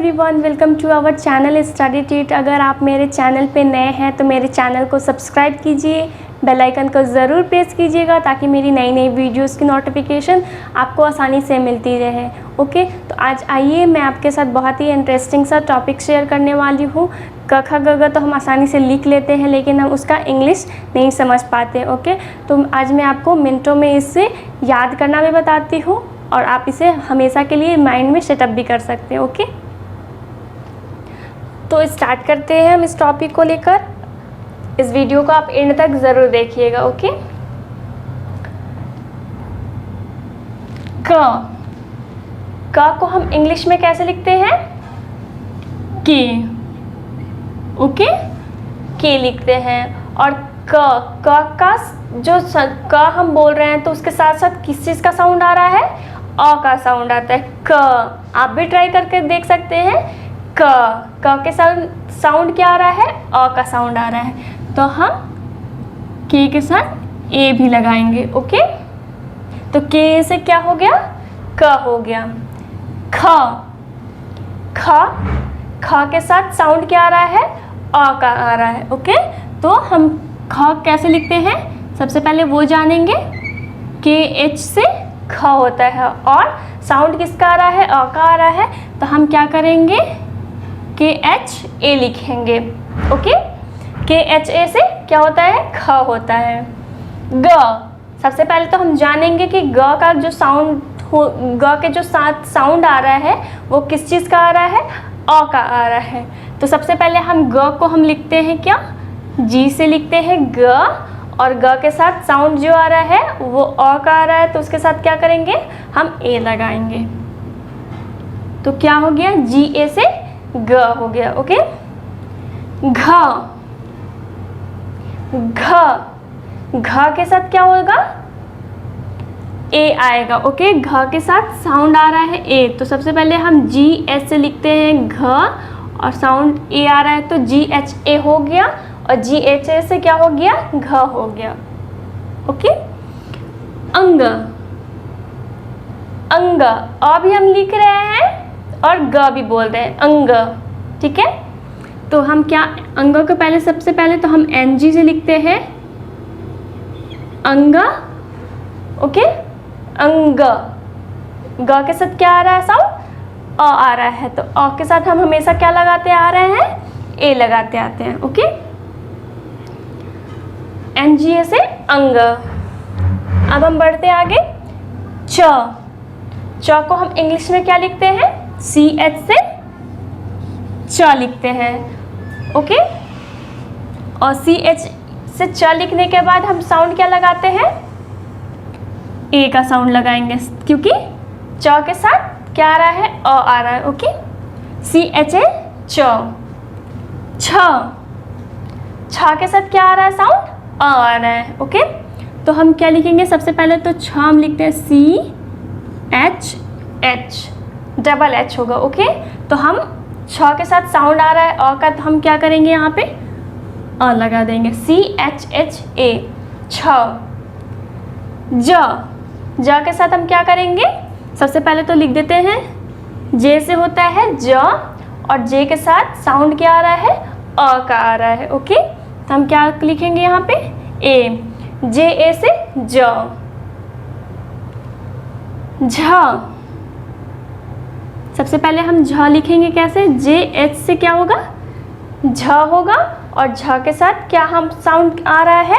Everyone, welcome to our channel study टिट। अगर आप मेरे चैनल पे नए हैं तो मेरे चैनल को सब्सक्राइब कीजिए, बेल आइकन को ज़रूर प्रेस कीजिएगा ताकि मेरी नई नई वीडियोस की नोटिफिकेशन आपको आसानी से मिलती रहे। ओके, तो आज आइए मैं आपके साथ बहुत ही इंटरेस्टिंग सा टॉपिक शेयर करने वाली हूँ। क ख ग घ तो हम आसानी से लिख लेते हैं लेकिन हम उसका इंग्लिश नहीं समझ पाते। ओके, तो आज मैं आपको मिनटों में इससे याद करना भी बताती हूँ और आप इसे हमेशा के लिए माइंड में सेटअप भी कर सकते हैं। ओके, तो स्टार्ट करते हैं हम इस टॉपिक को लेकर। इस वीडियो को आप एंड तक ज़रूर देखिएगा। ओके, क को हम इंग्लिश में कैसे लिखते हैं? के। ओके, के लिखते हैं। और क का जो क हम बोल रहे हैं तो उसके साथ साथ किस चीज़ का साउंड आ रहा है? अ का साउंड आता है। क आप भी ट्राई करके देख सकते हैं। क के साउंड क्या आ रहा है? अ का साउंड आ रहा है, तो हम के साथ ए भी लगाएंगे। ओके, तो के से क्या हो गया? क हो गया। ख के साथ साउंड क्या आ रहा है? अ का आ रहा है। ओके, तो हम ख कैसे लिखते हैं सबसे पहले वो जानेंगे। के एच से ख होता है और साउंड किसका आ रहा है? अ का आ रहा है, तो हम क्या करेंगे? के एच ए लिखेंगे। ओके, के एच ए से क्या होता है? ख होता है। ग सबसे पहले तो हम जानेंगे कि ग का जो साउंड ग के जो साथ साउंड आ रहा है वो किस चीज़ का आ रहा है? अ का आ रहा है। तो सबसे पहले हम ग को हम लिखते हैं क्या? जी से लिखते हैं ग, और ग के साथ साउंड जो आ रहा है वो अ का आ रहा है, तो उसके साथ क्या करेंगे? हम ए लगाएंगे। तो क्या हो गया? जी ए से ग हो गया। ओके, घ के साथ क्या होगा? ए आएगा। ओके, घ के साथ साउंड आ रहा है ए, तो सबसे पहले हम जी एच से लिखते हैं घ और साउंड ए आ रहा है, तो जी एच ए हो गया, और जी एच ए से क्या हो गया? घ हो गया। ओके, अंग अ भी हम लिख रहे हैं और ग भी बोल रहे हैं, अंग। ठीक है, तो हम क्या अंग को पहले सबसे पहले तो हम एन जी से लिखते हैं अंग। ओके, अंग। ग के साथ क्या आ रहा है? साउंड अ आ रहा है, तो अ के साथ हम हमेशा क्या लगाते आ रहे हैं? ए लगाते आते हैं। ओके, एन जी ए से अंग। अब हम बढ़ते आगे। च को हम इंग्लिश में क्या लिखते हैं? सी एच से च लिखते हैं। ओके, और सी एच से च लिखने के बाद हम साउंड क्या लगाते हैं? ए का साउंड लगाएंगे, क्योंकि च के साथ क्या आ रहा है? अ आ रहा है। ओके, सी एच ए च। छ के साथ क्या आ रहा है? साउंड अ आ रहा है। ओके, तो हम क्या लिखेंगे? सबसे पहले तो छ हम लिखते हैं C H H, double H होगा। ओके, तो हम छ के साथ साउंड आ रहा है अ का, तो हम क्या करेंगे? यहाँ पे अ लगा देंगे, सी एच एच ए, छ। ज के साथ हम क्या करेंगे? सबसे पहले तो लिख देते हैं जे से होता है ज, और जे के साथ साउंड क्या आ रहा है? अ का आ रहा है। ओके, तो हम क्या लिखेंगे यहाँ पे? ए, जे ए से ज। झ सबसे पहले हम झ लिखेंगे कैसे? जे एच से क्या होगा? झ होगा, और झ के साथ क्या हम साउंड आ रहा है?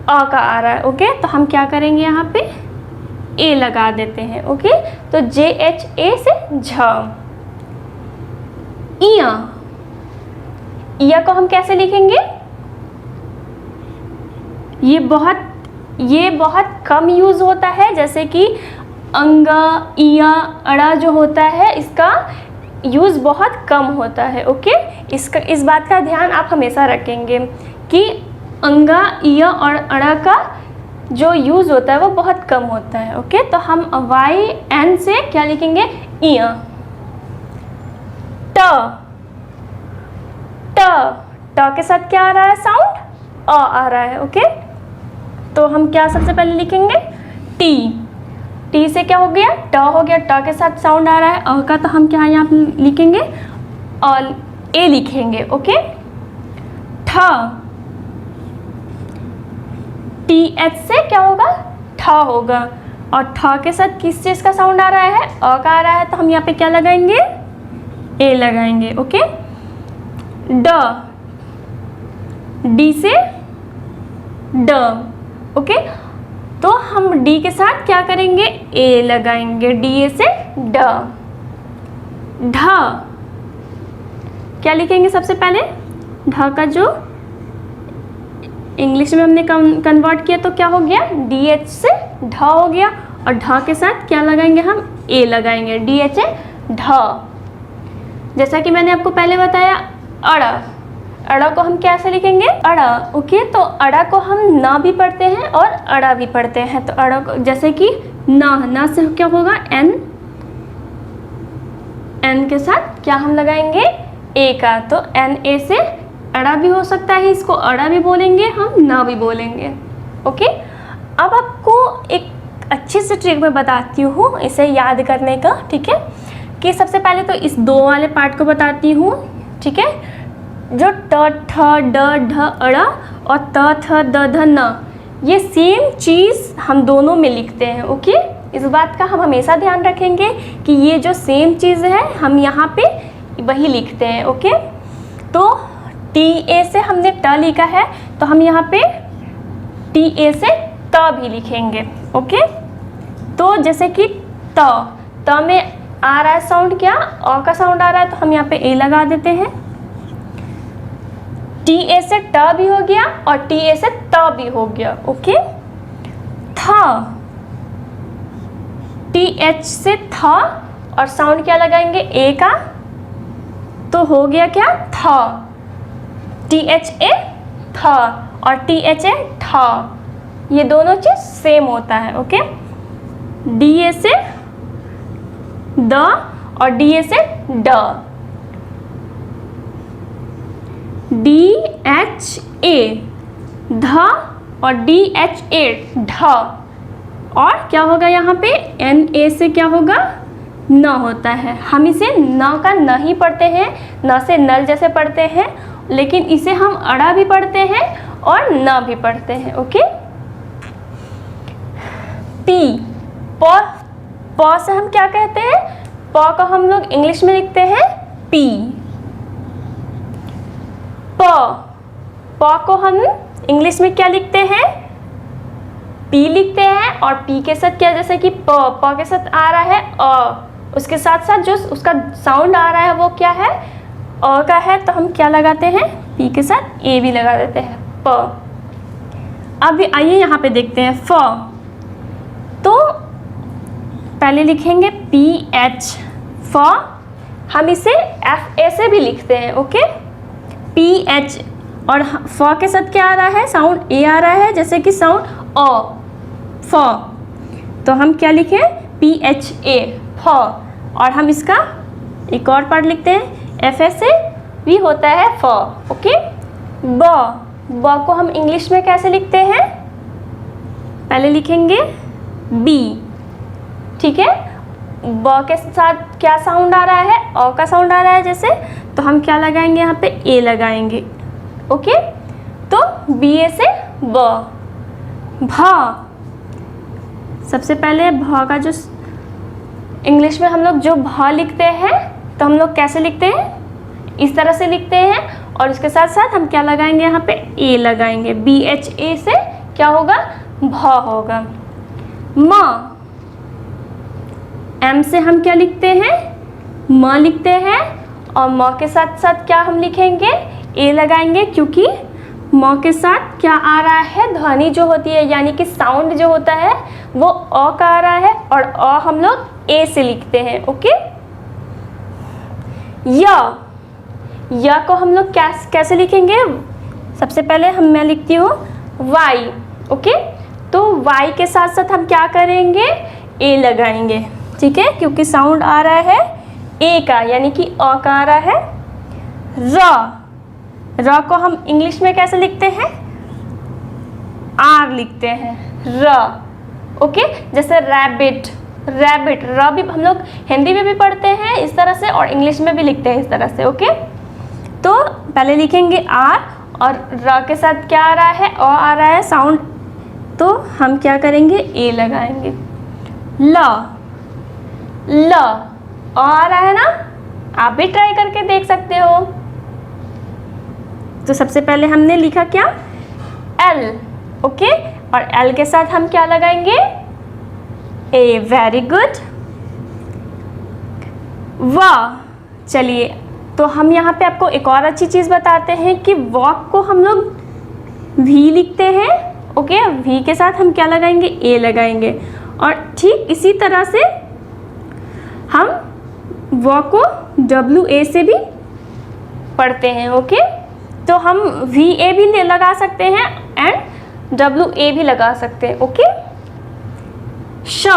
अ का आ रहा है। ओके, तो हम क्या करेंगे? यहाँ पे ए लगा देते हैं। ओके, तो जे एच ए से झ। इया को हम कैसे लिखेंगे? ये बहुत कम यूज होता है, जैसे कि अंगा, इया, अड़ा जो होता है इसका यूज बहुत कम होता है। ओके, इस बात का ध्यान आप हमेशा रखेंगे कि अंगा, इया और अड़ा का जो यूज होता है वो बहुत कम होता है। ओके, तो हम वाई एन से क्या लिखेंगे? इया। ट के साथ क्या आ रहा है? साउंड अ आ रहा है। ओके, तो हम क्या सबसे पहले लिखेंगे? टी। टी से क्या हो गया, ट हो गया, ट के साथ साउंड आ रहा है अ का, तो हम क्या यहाँ पे लिखेंगे, और ए लिखेंगे। ओके, ठ, टी एच से क्या होगा, ठ होगा, और ठ के साथ किस चीज़ का साउंड आ रहा है, अ का आ रहा है, तो हम यहाँ पे क्या लगाएंगे, ए लगाएंगे। ओके, ड, डी से ड। ओके, तो हम डी के साथ क्या करेंगे, ए लगाएंगे, डी ए से ड। ढ, क्या लिखेंगे सबसे पहले, ढ का जो इंग्लिश में हमने कन्वर्ट किया तो क्या हो गया, डी एच से ढ हो गया, और ढ के साथ क्या लगाएंगे, हम ए लगाएंगे, डी एच ए ढ। जैसा कि मैंने आपको पहले बताया, अड़ा, अड़ा को हम कैसे लिखेंगे, अड़ा। ओके, तो अड़ा को हम ना भी पढ़ते हैं और अड़ा भी पढ़ते हैं। तो अड़ा को जैसे कि ना से क्या होगा, एन, एन के साथ क्या हम लगाएंगे, ए का, तो एन ए से अड़ा भी हो सकता है, इसको अड़ा भी बोलेंगे हम, ना भी बोलेंगे। ओके, अब आपको एक अच्छी सी ट्रिक मैं बताती हूँ इसे याद करने का। ठीक है, कि सबसे पहले तो इस दो वाले पार्ट को बताती हूँ। ठीक है, जो ट ठ ड ढ अड़ा और त थ द ध न, ये सेम चीज़ हम दोनों में लिखते हैं। ओके, इस बात का हम हमेशा ध्यान रखेंगे कि ये जो सेम चीज़ है हम यहाँ पे वही लिखते हैं। ओके, तो टी ए से हमने ट लिखा है तो हम यहाँ पे टी ए से त भी लिखेंगे। ओके, तो जैसे कि त में आ रहा है साउंड क्या, अ का साउंड आ रहा है, तो हम यहाँ पे ए लगा देते हैं। टी ए से ट भी हो गया और टी ए से त भी हो गया। ओके, थ, टी एच से थ और साउंड क्या लगाएंगे, ए का, तो हो गया क्या, थ, टी एच ए थ और टी एच ए ठ, ये दोनों चीज सेम होता है। ओके, डी ए से द और डी ए से ड, डी एच ए ध और डी एच ए ढ, और क्या होगा यहाँ पे, एन ए से क्या होगा, न होता है। हम इसे न का न ही पढ़ते हैं, न से नल जैसे पढ़ते हैं, लेकिन इसे हम अड़ा भी पढ़ते हैं और न भी पढ़ते हैं। ओके, पी, प से हम क्या कहते हैं, प को हम लोग इंग्लिश में लिखते हैं पी। प को हम इंग्लिश में क्या लिखते हैं, पी लिखते हैं, और पी के साथ क्या, जैसे कि प के साथ आ रहा है अ, उसके साथ साथ जो उसका साउंड आ रहा है वो क्या है, अ का है, तो हम क्या लगाते हैं, पी के साथ ए भी लगा देते हैं, प। अब आइए यहाँ पे देखते हैं फ, तो पहले लिखेंगे पी एच, फ, हम इसे एफ ए से भी लिखते हैं। ओके, पी एच, और फ के साथ क्या आ रहा है, साउंड ए आ रहा है, जैसे कि साउंड अ, फ, तो हम क्या लिखें, पी एच ए, फ, और हम इसका एक और पार्ट लिखते हैं, एफ ए से भी होता है फ। ओके, ब को हम इंग्लिश में कैसे लिखते हैं, पहले लिखेंगे बी। ठीक है, ब के साथ क्या साउंड आ रहा है, अ का साउंड आ रहा है जैसे, तो हम क्या लगाएंगे, यहाँ पे ए लगाएंगे। ओके, तो बी ए से ब। भ, सबसे पहले भ का जो इंग्लिश में हम लोग जो भ लिखते हैं तो हम लोग कैसे लिखते हैं, इस तरह से लिखते हैं, और उसके साथ साथ हम क्या लगाएंगे, यहाँ पे ए लगाएंगे, बी एच ए से क्या होगा, भ होगा। म, एम से हम क्या लिखते हैं, म लिखते हैं, और म के साथ साथ क्या हम लिखेंगे, ए लगाएंगे, क्योंकि म के साथ क्या आ रहा है, ध्वनि जो होती है, यानी कि साउंड जो होता है वो अ का आ रहा है, और अ हम लोग ए से लिखते हैं। ओके, य को हम लोग कैसे लिखेंगे, सबसे पहले मैं लिखती हूँ वाई। ओके, तो वाई के साथ साथ हम क्या करेंगे, ए लगाएंगे। ठीक है, क्योंकि साउंड आ रहा है ए का, यानी कि अ का आ रहा है। र को हम इंग्लिश में कैसे लिखते हैं, आर लिखते हैं, र। ओके, जैसे रैबिट, रैबिट, र भी हम लोग हिंदी में भी पढ़ते हैं इस तरह से और इंग्लिश में भी लिखते हैं इस तरह से। ओके, तो पहले लिखेंगे आर और र के साथ क्या आ रहा है, अ आ रहा है साउंड, तो हम क्या करेंगे, ए लगाएंगे। ल, ल आ रहा है ना, आप भी ट्राई करके देख सकते हो। तो सबसे पहले हमने लिखा क्या, एल। ओके, और एल के साथ हम क्या लगाएंगे, ए। Very good. वाह, चलिए तो हम यहाँ पे आपको एक और अच्छी चीज़ बताते हैं कि वॉक को हम लोग वी लिखते हैं। ओके, वी के साथ हम क्या लगाएंगे, ए लगाएंगे। और ठीक इसी तरह से हम वॉक को डब्ल्यू ए से भी पढ़ते हैं। ओके, तो हम वी ए भी लगा सकते हैं एंड डब्ल्यू ए भी लगा सकते हैं। ओके, श,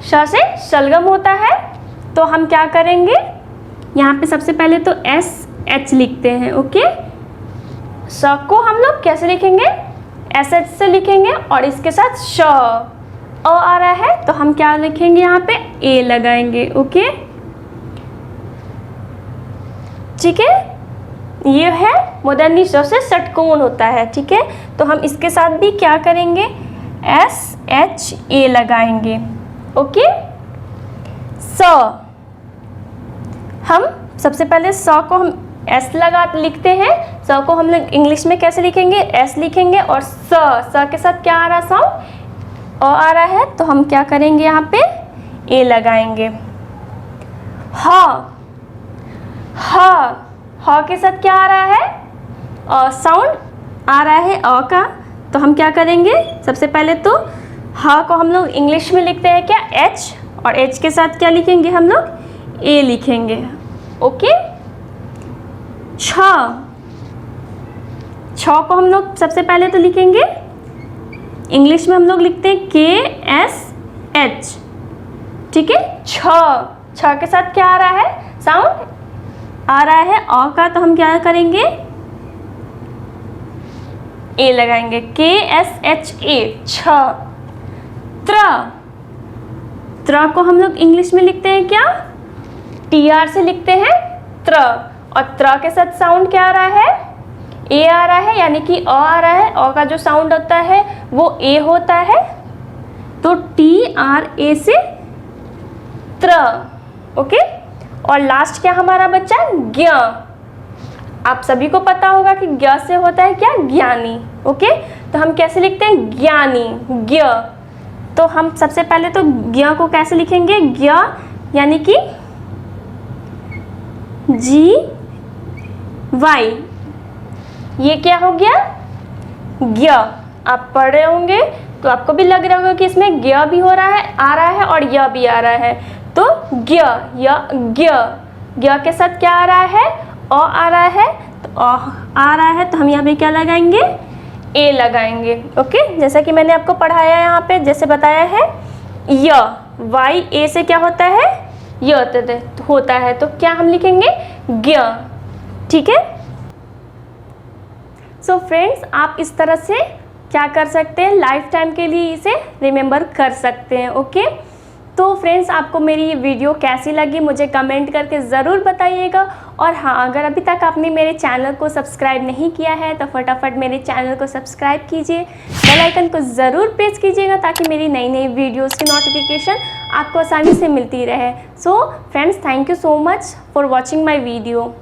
श से शलगम होता है, तो हम क्या करेंगे, यहाँ पे सबसे पहले तो एस एच लिखते हैं। ओके, श को हम लोग कैसे लिखेंगे, एस एच से लिखेंगे और इसके साथ श अ आ रहा है, तो हम क्या लिखेंगे, यहाँ पे ए लगाएंगे। ओके, ठीक है, ये है मूर्धन्य श से षटकोण होता है। ठीक है, तो हम इसके साथ भी क्या करेंगे, एस एच ए लगाएंगे। ओके, स, हम सबसे पहले स को हम एस लिखते हैं। स को हम लोग इंग्लिश में कैसे लिखेंगे, एस लिखेंगे और स के साथ क्या आ रहा है साउंड, अ आ रहा है, तो हम क्या करेंगे, यहाँ पे ए लगाएंगे। ह, ह के साथ क्या आ रहा है, साउंड आ रहा है अ का, तो हम क्या करेंगे, सबसे पहले तो ह को हम लोग इंग्लिश में लिखते हैं क्या, एच, और एच के साथ क्या लिखेंगे हम लोग, ए लिखेंगे। ओके, छ, छ को हम लोग सबसे पहले तो लिखेंगे, इंग्लिश में हम लोग लिखते हैं के एस एच। ठीक है, छ के साथ क्या आ रहा है, साउंड आ रहा है अ का, तो हम क्या करेंगे, ए लगाएंगे, के एस एच ए, छ। त्र को हम लोग इंग्लिश में लिखते हैं क्या, टी आर से लिखते हैं त्र, और त्र के साथ साउंड क्या आ रहा है, ए आ रहा है, यानी कि अ आ रहा है, अ का जो साउंड होता है वो ए होता है, तो टी आर ए से त्र। ओके, और लास्ट क्या हमारा बच्चा, ज्ञ। आप सभी को पता होगा कि ज्ञ से होता है क्या, ज्ञानी। ओके, तो हम कैसे लिखते हैं, ज्ञानी, ज्ञ। तो हम सबसे पहले तो ज्ञ को कैसे लिखेंगे, ज्ञ यानी कि जी वाई, ये क्या हो गया, ज्ञ। आप पढ़ रहे होंगे तो आपको भी लग रहा होगा कि इसमें ज्ञ भी हो रहा है, आ रहा है, और य भी आ रहा है, तो ज्ञ या ज्ञ। ज्ञ के साथ क्या आ रहा है, अ आ रहा है, तो अ आ रहा है, तो हम यहाँ पे क्या लगाएंगे, ए लगाएंगे। ओके, जैसा कि मैंने आपको पढ़ाया यहाँ पे, जैसे बताया है, य, वाई ए से क्या होता है, य होता है, तो क्या हम लिखेंगे, ज्ञ। ठीक है, सो फ्रेंड्स, आप इस तरह से क्या कर सकते हैं, लाइफ टाइम के लिए इसे रिमेंबर कर सकते हैं। ओके, तो फ्रेंड्स, आपको मेरी ये वीडियो कैसी लगी मुझे कमेंट करके ज़रूर बताइएगा। और हाँ, अगर अभी तक आपने मेरे चैनल को सब्सक्राइब नहीं किया है तो फटाफट मेरे चैनल को सब्सक्राइब कीजिए, बेल आइकन को ज़रूर प्रेस कीजिएगा ताकि मेरी नई नई वीडियोस की नोटिफिकेशन आपको आसानी से मिलती रहे। So friends, thank you so much for watching my video.